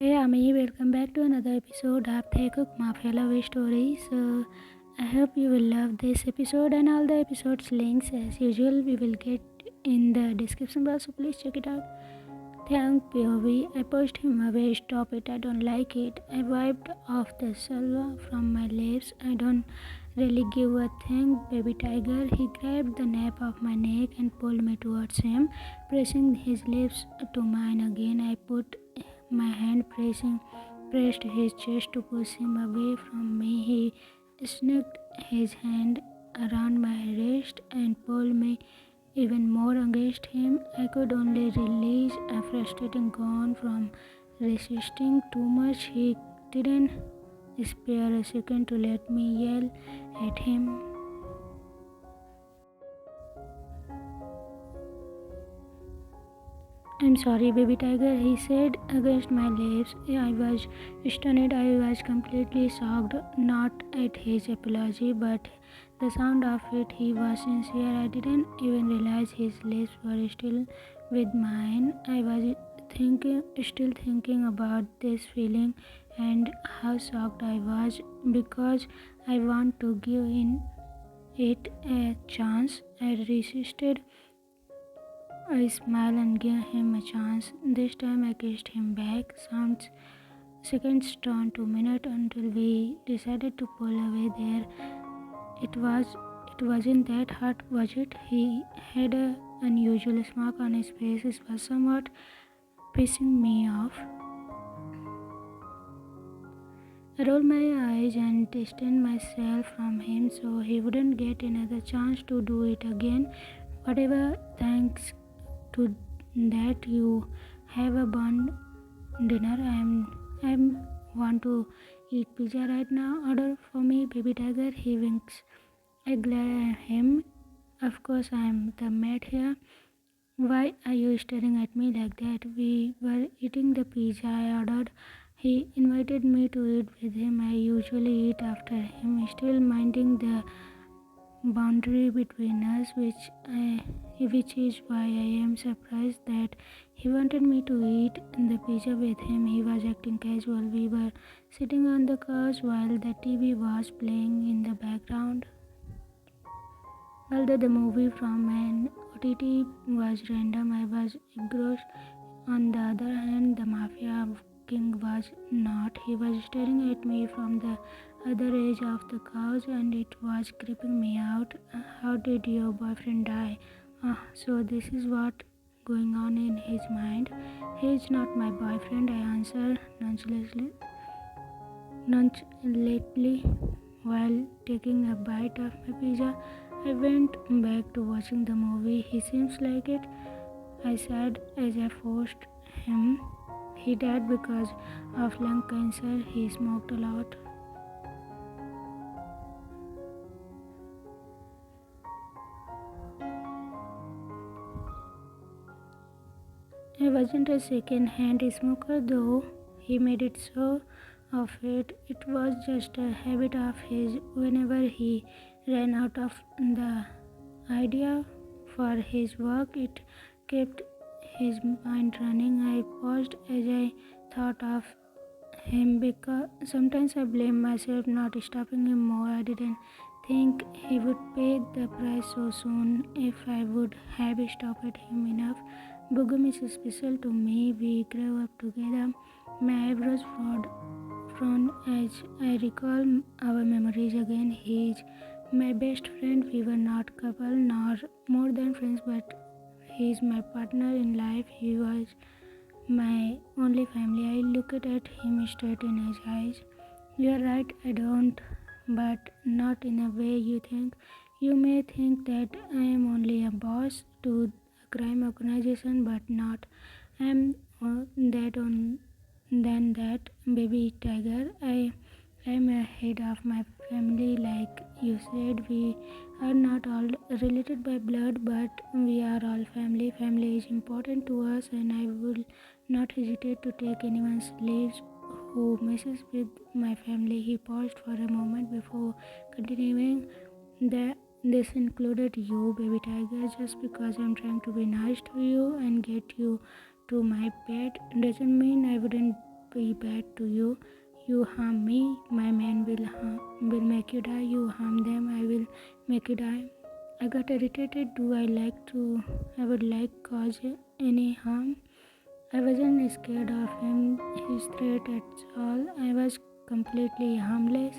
Hey Ami, welcome back to another episode of Taekook Mafia love story. So I hope you will love this episode and all the episodes links as usual we will get in the description box, so please check it out. Thank POV. I pushed him away. Stop it. I don't like it. I wiped off the salva from my lips. I don't really give a thing, baby tiger. He grabbed the nape of my neck and pulled me towards him, pressing his lips to mine again. I put my hand pressed his chest to push him away from me. He sneaked his hand around my wrist and pulled me even more against him. I could only release a frustrating groan from resisting too much. He didn't spare a second to let me yell at him. I'm sorry, baby tiger, he said against my lips. I was stunned. I was completely shocked, not at his apology, but the sound of it. He was sincere. I didn't even realize his lips were still with mine. I was still thinking about this feeling and how shocked I was because I want to give it a chance. I resisted. I smiled and gave him a chance. This time I kissed him back. Seconds turned to minutes until we decided to pull away there. It was it wasn't that hot, was it? He had an unusual smirk on his face. It was somewhat pissing me off. I rolled my eyes and distanced myself from him so he wouldn't get another chance to do it again. Whatever, thanks to that you have a bun dinner. I'm want to eat pizza right now. Order for me, baby tiger. He winks. I glare at him. Of course I'm the maid here. Why are you staring at me like that? We were eating the pizza I ordered. He invited me to eat with him. I usually eat after him, still minding the boundary between us, which is why I am surprised that he wanted me to eat the pizza with him. He was acting casual. We were sitting on the couch while the TV was playing in the background. Although the movie from an OTT was random, I was engrossed. On the other hand, the Mafia king was not. He was staring at me from the other edge of the couch and it was creeping me out. How did your boyfriend die? So this is what going on in his mind. He is not my boyfriend, I answered nonchalantly while taking a bite of my pizza. I went back to watching the movie. He seems like it, I said as I forced him. He died because of lung cancer. He smoked a lot. I wasn't a second-hand smoker though. He made it so of it. It was just a habit of his. Whenever he ran out of the idea for his work, it kept his mind running. I paused as I thought of him because sometimes I blame myself not stopping him more. I didn't think he would pay the price so soon. If I would have stopped him enough. Bugum is special to me. We grew up together. My eyebrows frowned as I recall our memories again. He is my best friend. We were not couple nor more than friends, but he is my partner in life. He was my only family. I looked at him straight in his eyes. You are right, I don't, but not in a way you think. You may think that I am only a boss to a crime organization, but not. I am that on than that, baby tiger. I am a head of my family, like you said. We are not all related by blood, but we are all family. Family is important to us, and I will not hesitate to take anyone's lives who messes with my family. He paused for a moment before continuing. This included you, baby tiger. Just because I'm trying to be nice to you and get you to my pet doesn't mean I wouldn't be bad to you. You harm me, my man will make you die. You harm them, I will make you die. I got irritated. I would like cause any harm. I wasn't scared of him, his threat at all. I was completely harmless.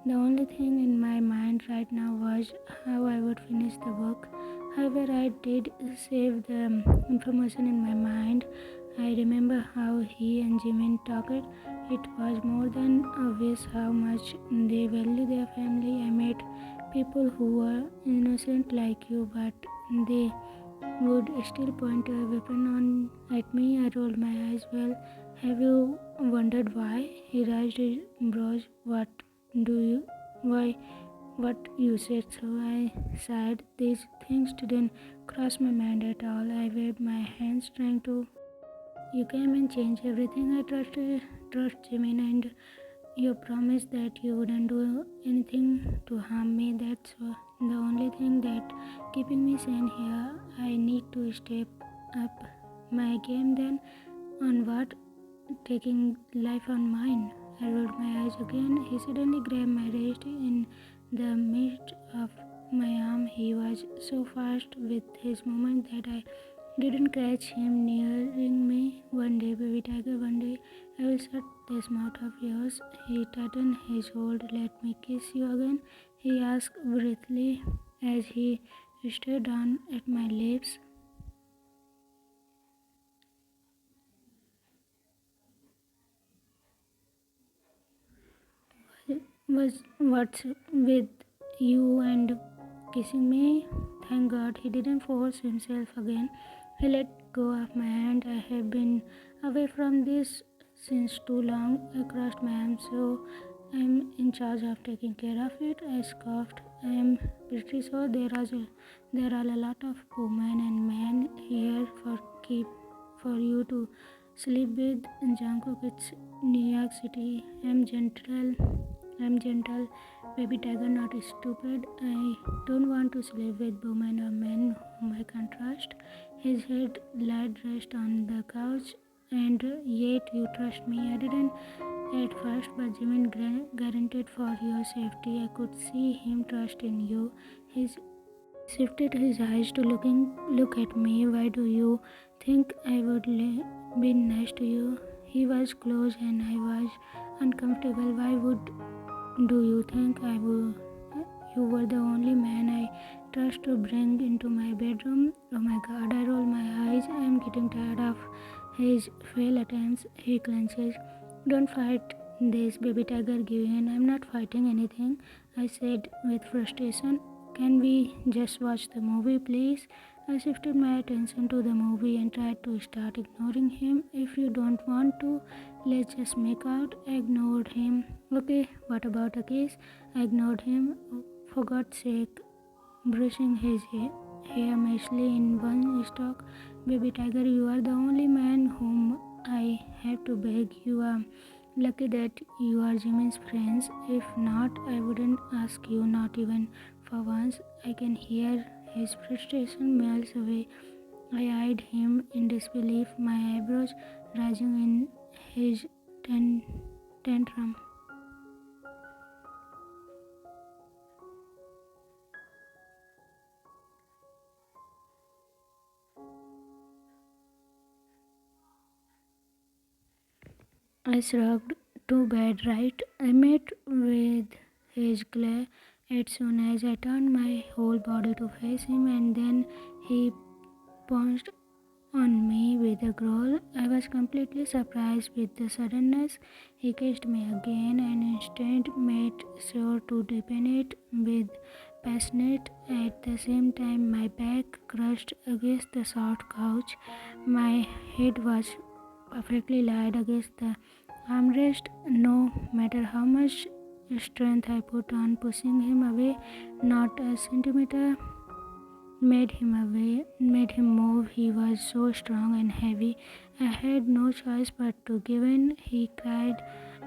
The only thing in my mind right now was how I would finish the book. However, I did save the information in my mind. I remember how he and Jimin talked. It was more than obvious how much they value their family. I met people who were innocent like you, but they would still point a weapon on at me. I rolled my eyes. Well, have you wondered why? He raised his brows. Do you why what you said? So I sighed. These things didn't cross my mind at all. I waved my hands trying to you came and changed everything. I trust Jimin and you promised that you wouldn't do anything to harm me. That's the only thing that keeping me sane here. I need to step up my game then. On what? Taking life on mine. I rolled my eyes again. He suddenly grabbed my wrist in the midst of my arm. He was so fast with his movement that I didn't catch him nearing me. One day, baby tiger, one day I will shut this mouth of yours. He tightened his hold. Let me kiss you again, he asked breathlessly as he stared down at my lips. What's with you and kissing me? Thank God he didn't force himself again. He let go of my hand. I have been away from this since too long. I crossed my arms, so I'm in charge of taking care of it. I scoffed. I'm pretty sure there are a lot of women and men here for you to sleep with. Jungkook, it's New York City. I'm gentle, baby tiger, not stupid. I don't want to sleep with women or men whom I can't trust. His head lied rest on the couch, and yet you trust me. I didn't at first, but Jimin guaranteed for your safety. I could see him trust in you. He shifted his eyes to look at me. Why do you think I would be nice to you? He was close and I was uncomfortable. Why would do you think you were the only man I trust to bring into my bedroom? Oh my god, I roll my eyes. I am getting tired of his failed attempts. He clenches. Don't fight this, baby tiger, give in. I'm not fighting anything, I said with frustration. Can we just watch the movie, please? I shifted my attention to the movie and tried to start ignoring him. If you don't want to, let's just make out. I ignored him. Okay, what about a kiss? I ignored him. For God's sake, brushing his hair messily in one stalk. Baby tiger, you are the only man whom I have to beg. You are lucky that you are Jimin's friends. If not, I wouldn't ask you, not even for once. I can hear his frustration miles away. I eyed him in disbelief, my eyebrows rising in his tantrum. I shrugged. Too bad, right? I met with his glare as soon as I turned my whole body to face him, and then he pounced on me with a growl. I was completely surprised with the suddenness. He kissed me again and instead made sure to deepen it with passionate. At the same time, my back crushed against the soft couch. My head was perfectly laid against the armrest. No matter how much strength I put on pushing him away, not a centimeter made him move. He was so strong and heavy. I had no choice but to give in. He cried,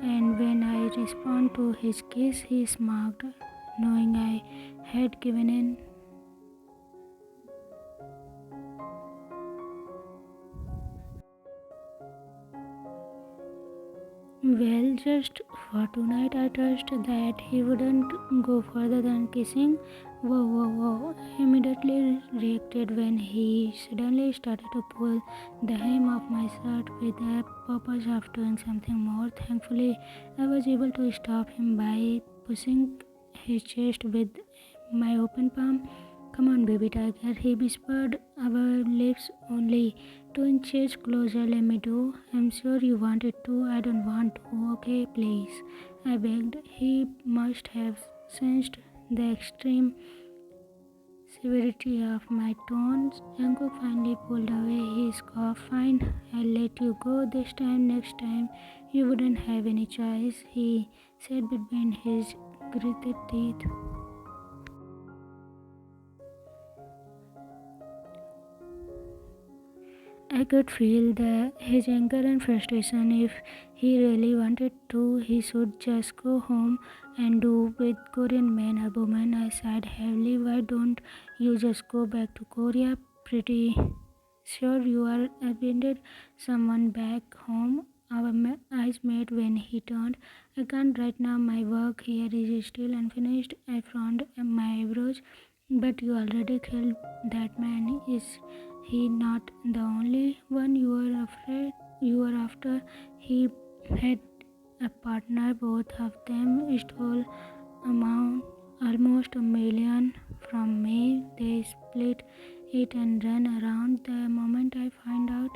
and when I responded to his kiss, he smirked, knowing I had given in. Well, just for tonight, I trust that he wouldn't go further than kissing. Whoa, whoa, whoa. I immediately reacted when he suddenly started to pull the hem of my shirt with the purpose of doing something more. Thankfully, I was able to stop him by pushing his chest with my open palm. Come on, baby tiger, he whispered, our lips only 2 inches closer. Let me do. I'm sure you wanted to. I don't want to. Okay, please. I begged. He must have sensed the extreme severity of my tones. Taekook finally pulled away his cough. Fine, I'll let you go this time. Next time, you wouldn't have any choice, he said between his gritted teeth. I could feel his anger and frustration. If he really wanted to, he should just go home and do with Korean men or women. I sighed heavily. Why don't you just go back to Korea? Pretty sure you are abandoned someone back home. Our eyes met when he turned. I can't right now. My work here is still unfinished. I frowned my eyebrows. But you already killed that man. Is he not the only one you were after? He had a partner. Both of them stole amount almost $1 million from me. They split it and ran around. The moment I find out,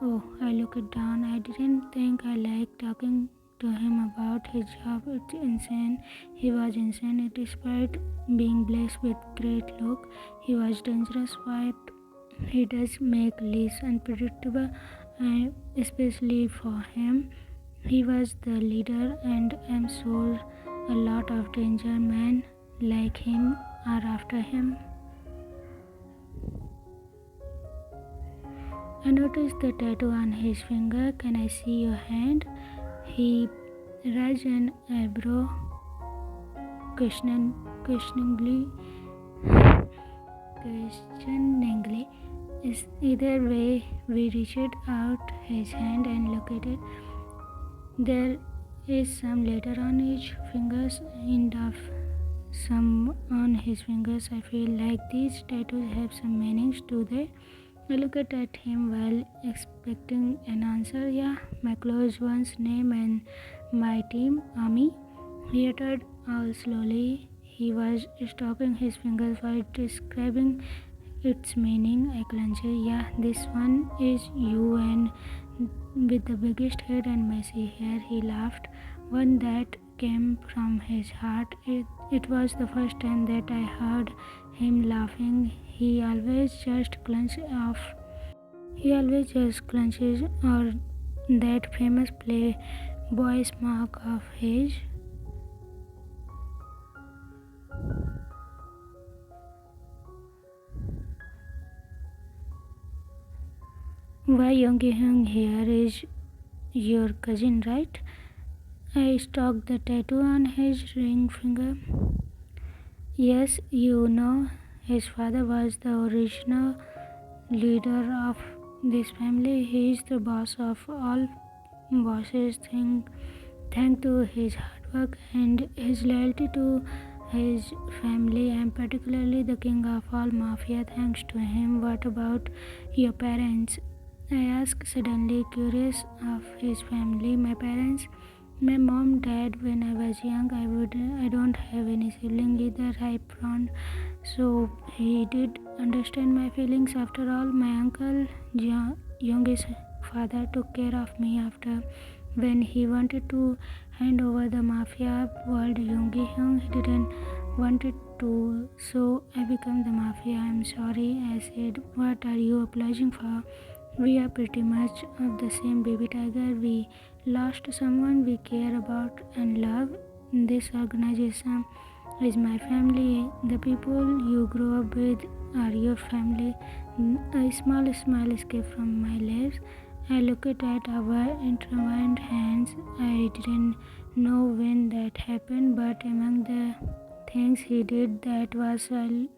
oh, I looked down. I didn't think I liked talking to him about his job. It's insane. He was insane. Despite being blessed with great luck, he was dangerous. What he does make Liz unpredictable, especially for him. He was the leader, and I'm sure a lot of danger men like him are after him. I noticed the tattoo on his finger. Can I see your hand? He raised an eyebrow questioningly. questioningly. Either way, we reached out his hand and looked at it. There is some letter on each fingers, end of some on his fingers. I feel like these tattoos have some meanings, do they? I looked at him while expecting an answer. Yeah, my close one's name and my team, Army. He uttered all slowly. He was stopping his fingers while describing its meaning. I clenched. Yeah, this one is you and with the biggest head and messy hair. He laughed. One that came from his heart. It was the first time that I heard him laughing. He always just clenches or that famous playboy smirk of his. Why Youngie Hyung here is your cousin, right? I stalked the tattoo on his ring finger. Yes, you know, his father was the original leader of this family. He is the boss of all bosses. Thanks to his hard work and his loyalty to his family, and particularly the king of all Mafia, thanks to him. What about your parents? I asked, suddenly curious of his family. My parents? My mom died when I was young. I don't have any sibling either. I frowned. So he did understand my feelings after all. My uncle, youngest father, took care of me after when he wanted to hand over the mafia world. Yoongi Hyung, he didn't want it to, so I became the mafia. I'm sorry, I said. What are you apologizing for? We are pretty much of the same, baby tiger. We lost someone we care about and love. This organization is my family. The people you grow up with are your family. A small smile escaped from my lips. I looked at our intertwined hands. I didn't know when that happened, but among the things he did that was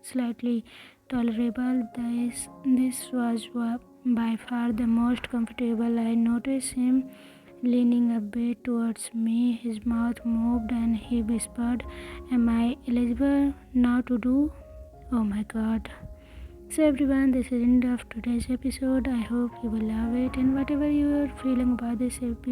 slightly tolerable, this was by far the most comfortable. I noticed him leaning a bit towards me. His mouth moved and he whispered, "Am I eligible now to do?" Oh my god. So everyone, this is the end of today's episode. I hope you will love it, and whatever you are feeling about this episode,